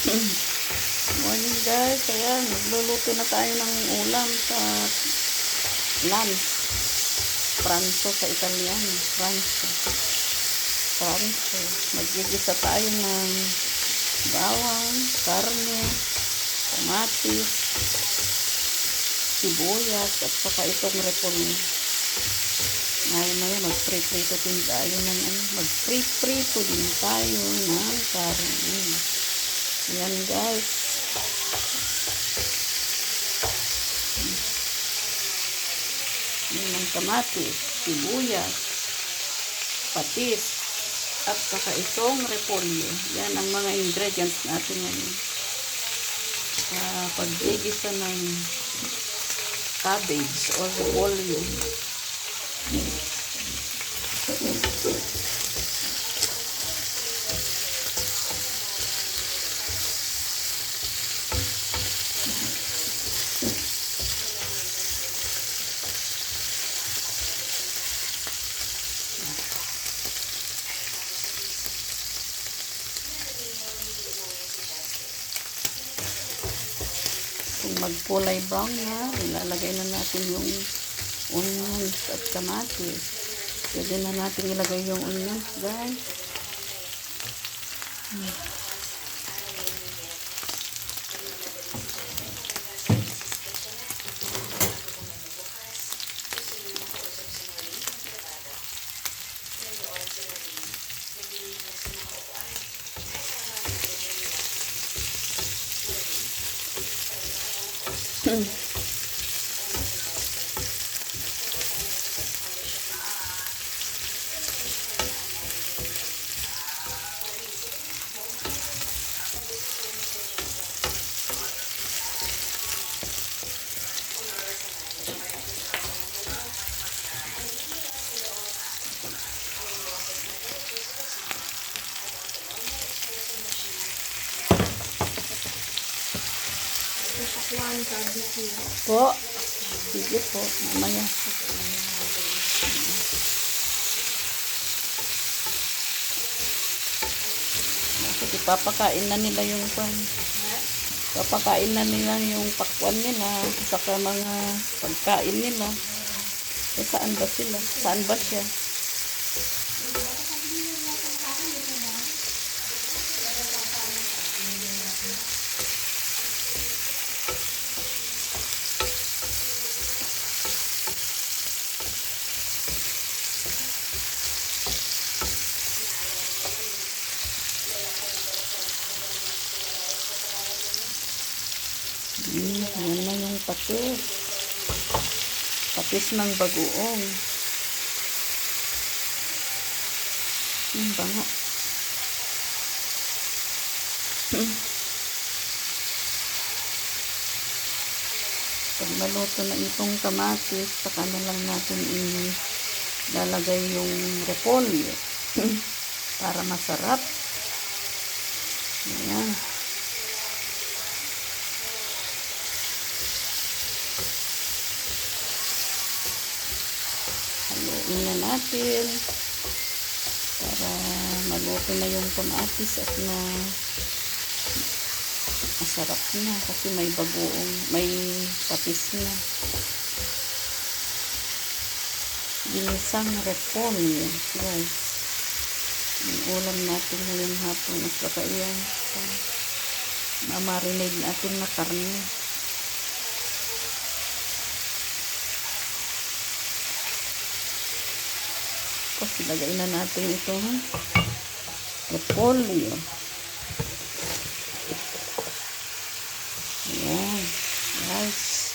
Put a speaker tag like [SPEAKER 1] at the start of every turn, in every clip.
[SPEAKER 1] Morning guys, ayan, magluluto na tayo ng ulam sa lunch. Pranzo sa Italiano, pranzo. Magigisa tayo ng bawang, karne, kamatis, sibuyas, at saka itong repolyo. Ngayon mag-prito din tayo ng mag-prito din tayo ng karne. Ayan guys. Ayan ang kamatis, sibuyas, patis, at saka itong repolyo. Yan ang mga ingredients natin ngayon. Sa paggigisa ng cabbage or repolyo. Kung magkulay brown na, ilalagay na natin yung onions at kamatis. Pwede na natin ilagay yung onions, guys. Po. Sige po. Mamaya. Kasi papakain na nila yung papakain na nila yung pakwan nila saka mga pagkain nila. Eh, saan ba sila? Saan ba siya? Yan na yung patis. Patis ng bagoong. Bango. Pag maluto na itong kamatis, saka na lang natin ilalagay yung repolyo. Para masarap. Ayan. Haluin na natin para maluto na yung kamatis at masarap na kasi may bagoong, may patis na. Ginisang repolyo, guys. Yung ulam natin ngayong hapon at saka yan mamarinade natin na karne. Tapos ilagay na natin itong repolyo. Ayan, guys.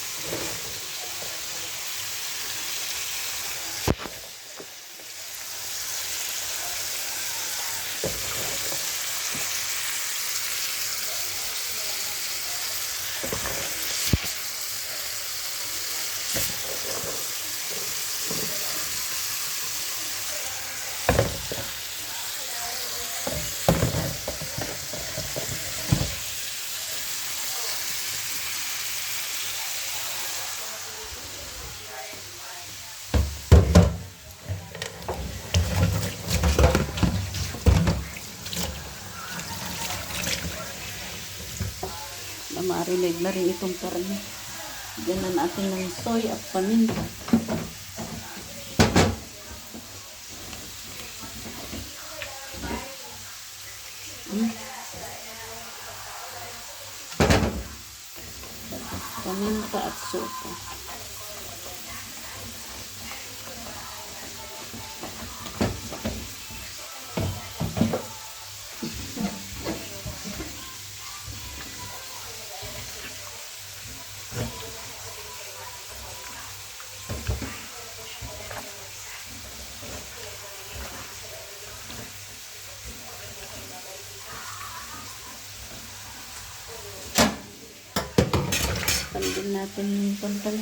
[SPEAKER 1] marinate na rin itong karne. Diyan na natin ng soy at paminta. Paminta at suka. Din natin yung pantala.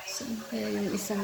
[SPEAKER 1] Saan kaya yung isang